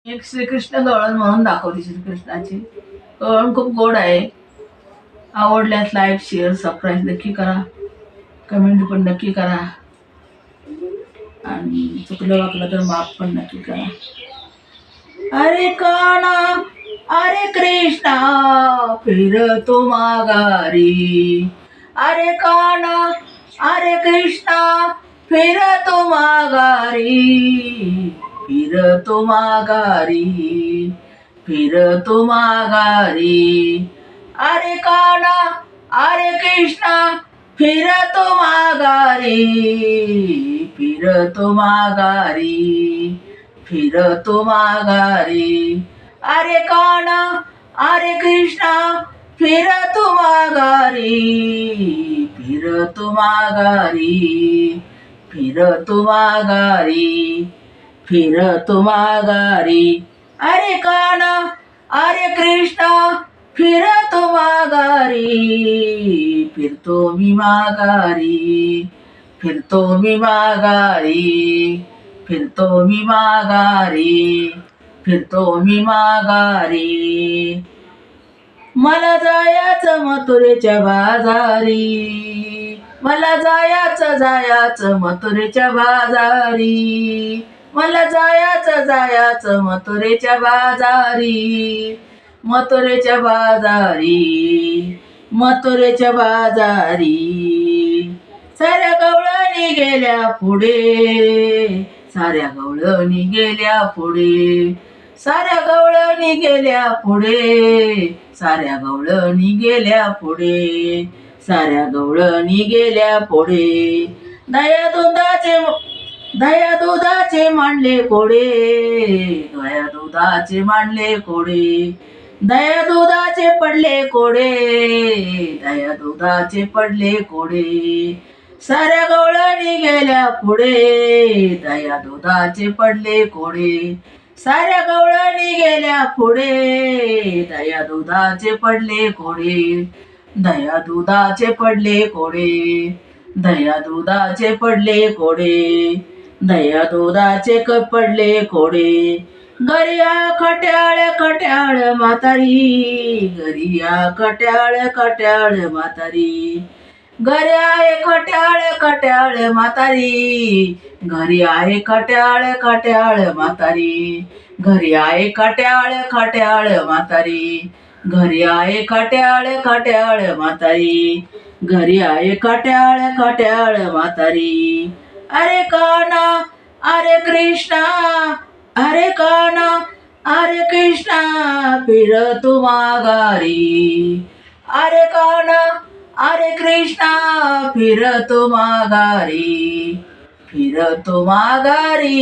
एक श्रीकृष्ण गवळण म्हणून दाखवते श्रीकृष्णाची. गवळण खूप गोड आहे. आवडल्यास लाईक शेअर सबस्क्राईब नक्की करा. कमेंट पण नक्की करा आणि चुकलं वाकलं तर माफ पण नक्की करा. अरे काना अरे कृष्णा फिरतो माघारी. अरे काना अरे कृष्णा फिरतो माघारी. फिरतो माघारी फिरतो माघारी. अरे काना अरे कृष्णा फिरतो माघारी. फिरतो माघारी फिरतो माघारी. अरे काना अरे कृष्णा फिरतो माघारी. फिरतो माघारी फिरतो माघारी फिरतो माघारी. अरे काना अरे कृष्णा फिरतो माघारी. फिरतो मी माघारी फिरतो मी माघारी फिरतो मी माघारी फिरतो मी माघारी. मला जायचं मथुरेच्या बाजारी. मला जायचं मथुरेच्या बाजारी. मला जायचं मथुरेच्या बाजारी. मथुरेच्या बाजारी मथुरेच्या बाजारी. साऱ्या गवळणी गेल्या पुढे. साऱ्या गवळणी गेल्या पुढे. साऱ्या गवळणी गेल्या पुढे. साऱ्या गवळणी गेल्या पुढे. साऱ्या गवळणी गेल्या पुढे. दया दुधाचे मांडले कोडे. दया दुधाचे मांडले कोडे. दया दुधाचे पडले कोडे. दया दुधाचे पडले कोडे. साऱ्या गवळणी गेल्या पुढे. दया दुधाचे पडले कोडे. साऱ्या गवळणी गेल्या पुढे. दया दुधाचे पडले कोडे. दया दुधाचे पडले कोडे. दया दुधाचे पडले कोडे. दया दुधाचे पडले कोडे. गरिया खट्याळ खट्याळ म्हातारी. गरिया खट्याळ खट्याळ म्हातारी. घरी आहे खट्याळ खट्याळ म्हातारी. घरी आहे खट्याळ खट्याळ म्हातारी. घरी आहे खट्याळ खट्याळ म्हातारी. घरी आहे खट्याळ खट्याळ म्हातारी. घरी आहे खट्याळ खट्याळ म्हातारी. अरे काना अरे कृष्णा अरे काना अरे कृष्णा फिरतो माघारी. अरे काना अरे कृष्णा फिरतो माघारी. फिरतो माघारी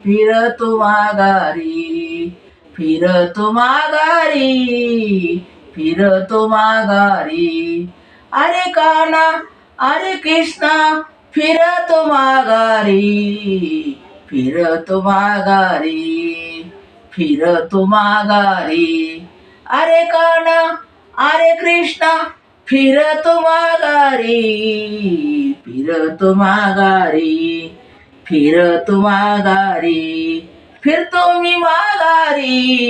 फिरतो माघारी फिरतो माघारी फिरतो माघारी. अरे काना अरे कृष्णा फिरतो माघारी. फिरतो माघारी फिरतो माघारी. अरे काना अरे कृष्णा फिरतो माघारी. फिरतो माघारी फिरतो माघारी. फिरतो मी माघारी.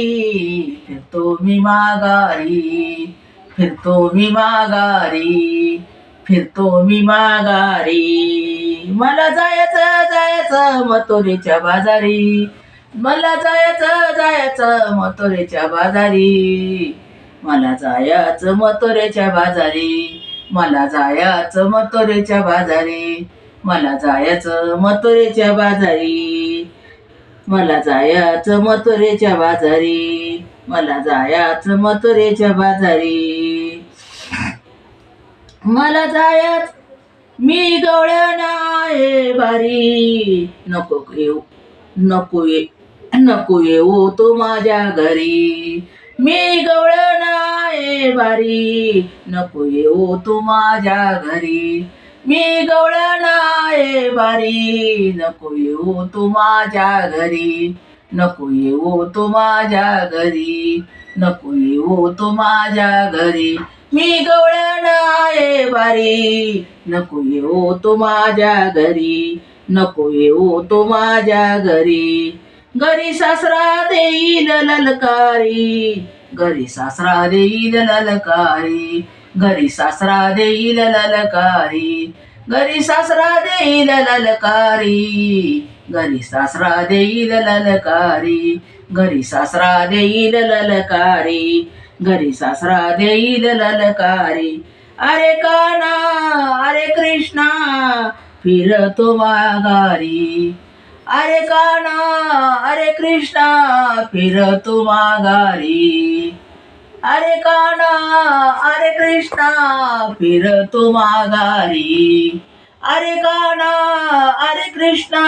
फिरतो मी माघारी फिरतो मी माघारी फिरतो मी माघारी. मला जायचं मथुरेच्या बाजारी. मला जायचं मथुरेच्या बाजारी. मला जायचं मथुरेच्या बाजारी. मला जायचं मथुरेच्या बाजारी. मला जायचं मथुरेच्या बाजारी. मला जायचं मथुरेच्या बाजारी. मला जायचं मथुरेच्या बाजारी. मला जायचं मी गवळण आहे भारी. नको येऊ नको येऊ तू माझ्या घरी. मी गवळण आहे भारी. नको येऊ तू माझ्या घरी. मी गवळण आहे भारी. नको येऊ तू माझ्या घरी. नको येऊ तू माझ्या घरी. नको येऊ तू माझ्या घरी. मी गवळण आहे भारी. नको येऊ तू माझ्या घरी. नको येऊ तू माझ्या घरी. घरी सासरा देईल ललकारी, घरी सासरा देईल ललकारी, घरी सासरा देईल ललकारी, घरी सासरा देईल ललकारी, घरी सासरा देईल ललकारी, घरी सासरा देईल ललकारी, घरी सासरा देईल ललकारी. अरे काना अरे कृष्णा फिरतो माघारी, अरे काना अरे कृष्णा फिरतो माघारी, अरे काना अरे कृष्णा फिरतो माघारी, अरे काना अरे कृष्णा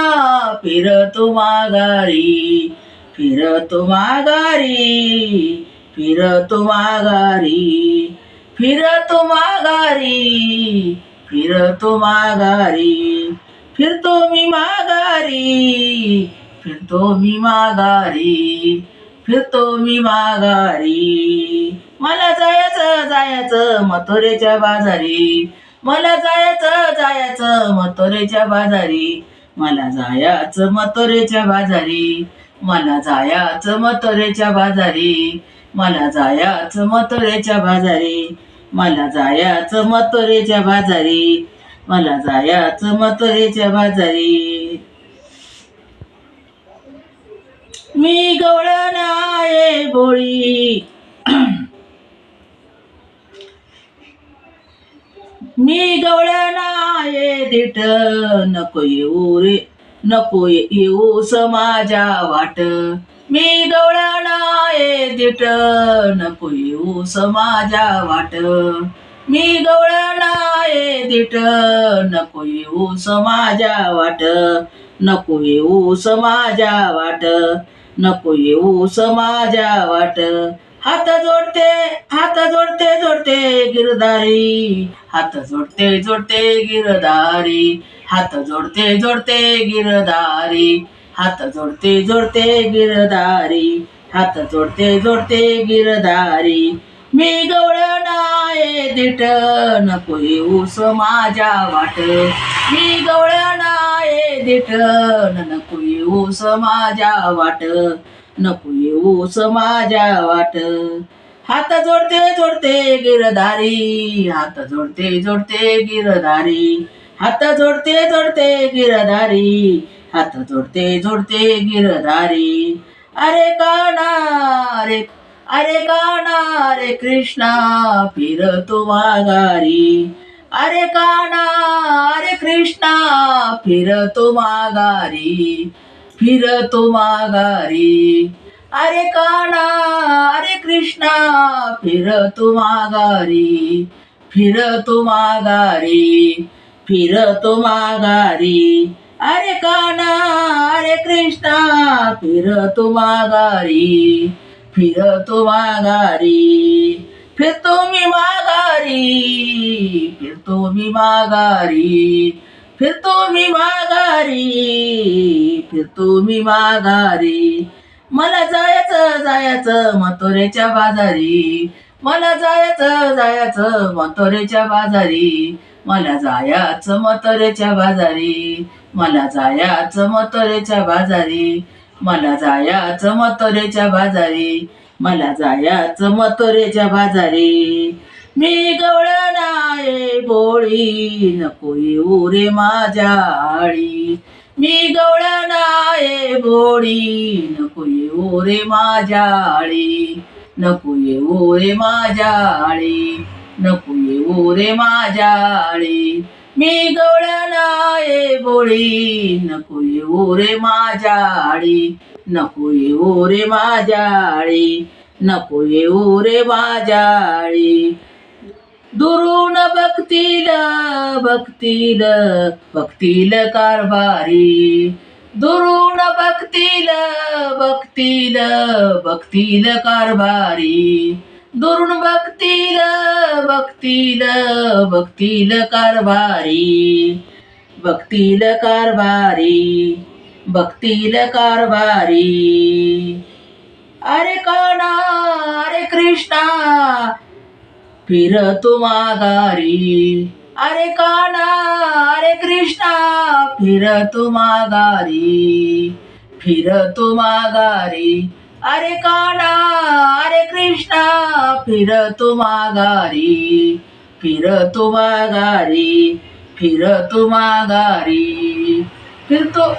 फिरतो माघारी, फिरतो माघारी, फिरतो माघारी, फिरतो माघारी, फिरतो माघारी, फिरतो मी माघारी, फिरतो मी माघारी, फिरतो मी माघारी. मला जायचं जायचं मथुरेच्या बाजारी, मला जायचं जायचं मथुरेच्या बाजारी, मला जायचं मथुरेच्या बाजारी, मला जायचं मथुरेच्या बाजारी, मला जायचं मथुरेच्या बाजारी, मला जायचं मथुरेच्या बाजारी, मला जायचं मथुरेच्या बाजारी. मी गवळण आहे भोळी, मी गवळण आहे धीट, नको येऊ रे नको येऊ समाजा वाट, मी गवळण आहे धीट, नको येऊ समाजा वाट, मी गवळण आहे धीट, नको येऊ समाजा वाट, नको येऊ समाजा वाट, नको येऊ समाजा वाट. हात जोडते जोडते गिरधारी, हात जोडते जोडते गिरधारी, हात जोडते जोडते गिरधारी, हात जोडते जोडते गिरधारी, हात जोडते जोडते गिरधारी. मी गवळण आहे धीट, नको येऊ समाजा वाट, मी गवळण आहे धीट, नको येऊ समाजा वाट, नको येऊ समाजा वाट. हात जोडते जोडते गिरधारी, हात जोडते जोडते गिरधारी, हात जोडते जोडते गिरधारी, हात जोडते जोडते गिरधारी. अरे काना अरे अरे काना अरे कृष्णा फिरतो माघारी, अरे काना अरे कृष्णा फिरतो माघारी, फिरतो माघारी. अरे काना अरे कृष्णा फिरतो माघारी, फिरतो माघारी, फिरतो माघारी. अरे काना अरे कृष्णा फिरतो माघारी, फिरतो माघारी, फिरतो मी माघारी, फिरतो मी माघारी, फिरतो मी माघारी, फिरतो मी माघारी. मला जायचं जायचं मथुरेच्या बाजारी, मला जायचं जायचं मथुरेच्या बाजारी, मला जायचं मथुरेच्या बाजारी, मला जायचं मथुरेच्या बाजारी, मला जायचं मथुरेच्या बाजारी, मला जायचं मथुरेच्या बाजारी. मी गवळण आहे भोळी, नको येऊ रे माझ्या आळी, मी गवळण आहे भोळी, नको येऊ रे माझ्या आळी, नको येऊ रे माझ्या आळी, नको येऊ रे माझ्या आळी. मी गवळण आहे भोळी, नको येऊ रे माझ्या आळी, नको येऊ रे माझ्या आळी, नको येऊ रे माझ्या आळी. दुरून बघतील बघतील बघतील कारभारी, दुरून बघतील बघतील बघतील कारभारी, दुरून बघतील बघतील बघतील कारभारी, बघतील कारभारी, बघतील कारभारी. अरे काना अरे कृष्णा फिरतो माघारी, अरे काना अरे कृष्णा फिरतो माघारी, फिरतो माघारी. अरे कान्हा अरे कृष्णा फिरतो माघारी. फिरतो माघारी. फिरतो माघारी. फिरतो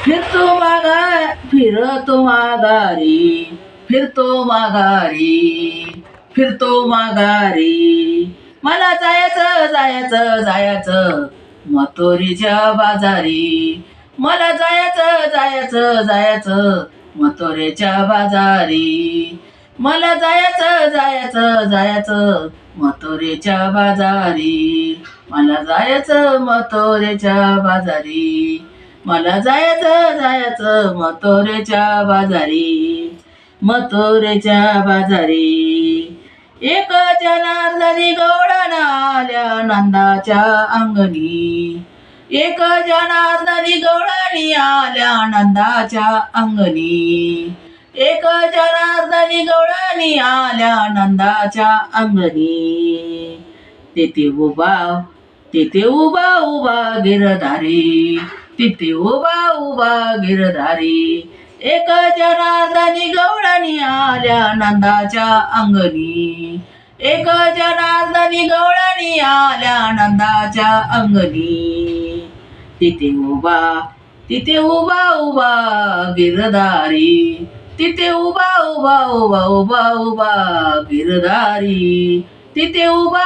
फिरतो मागा फिरतो माघारी. फिरतो माघारी. फिरतो माघारी. मला जायचं जायचं जायचं मथुरेच्या बाजारी. मला जायचं जायचं जायचं मथुरेच्या बाजारी. मला जायचं जायचं जायचं मथुरेच्या बाजारी. मला जायचं मथुरेच्या बाजारी. मला जायचं जायचं मथुरेच्या बाजारी. मथुरेच्या बाजारी. एक जनार्दनी गवळण आल्या नंदाच्या अंगणी. एक जनार्दनी गवळणी आल्या नंदाच्या अंगणी. एक जनार्दनी गवळणी आल्या नंदाच्या अंगणी. तेथे उभा उभा गिरधारी. तिथे उभा गिरधारी. एक जनार्दनी गवळणी आल्या नंदाच्या अंगणी. एक जनार्दनी गवळणी आल्या नंदाच्या अंगणी. तिथे उभा गिरधारी. तिथे उभा गिरधारी. तिथे उभा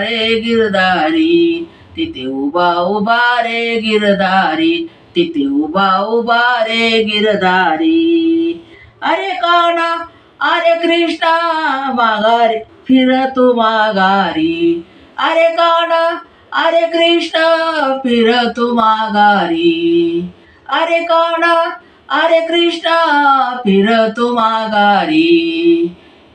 रे गिरधारी. तिथे उभा रे गिरधारी. तिथे उभा रे गिरधारी. अरे कान्हा अरे कृष्णा माघारी फिरतो माघारी. अरे कान्हा अरे कृष्णा फिरतो माघारी. अरे कान्हा अरे कृष्णा फिरतो माघारी.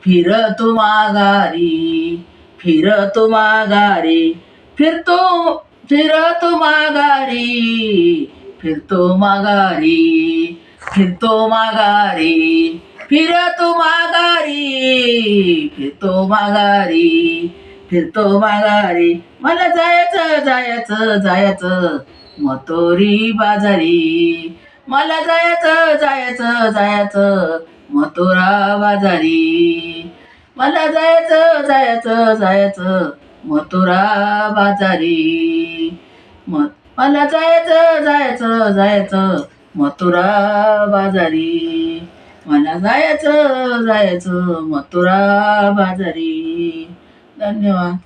फिरतो माघारी. फिरतो माघारी. फिरतो माघारी. फिरतो माघारी. फिरतो माघारी. फिरतो माघारी. फिरतो माघारी. फिरतो माघारी. मला जायचं जायचं जायचं मथुरी बाजारी. मला जायचं जायचं जायचं मथुरा बाजारी. मला जायचं जायचं जायचं मथुरा बाजारी. मला जायचं जायचं जायचं मथुरा बाजारी. मला जायचं जायचं मथुरा बाजारी. धन्यवाद.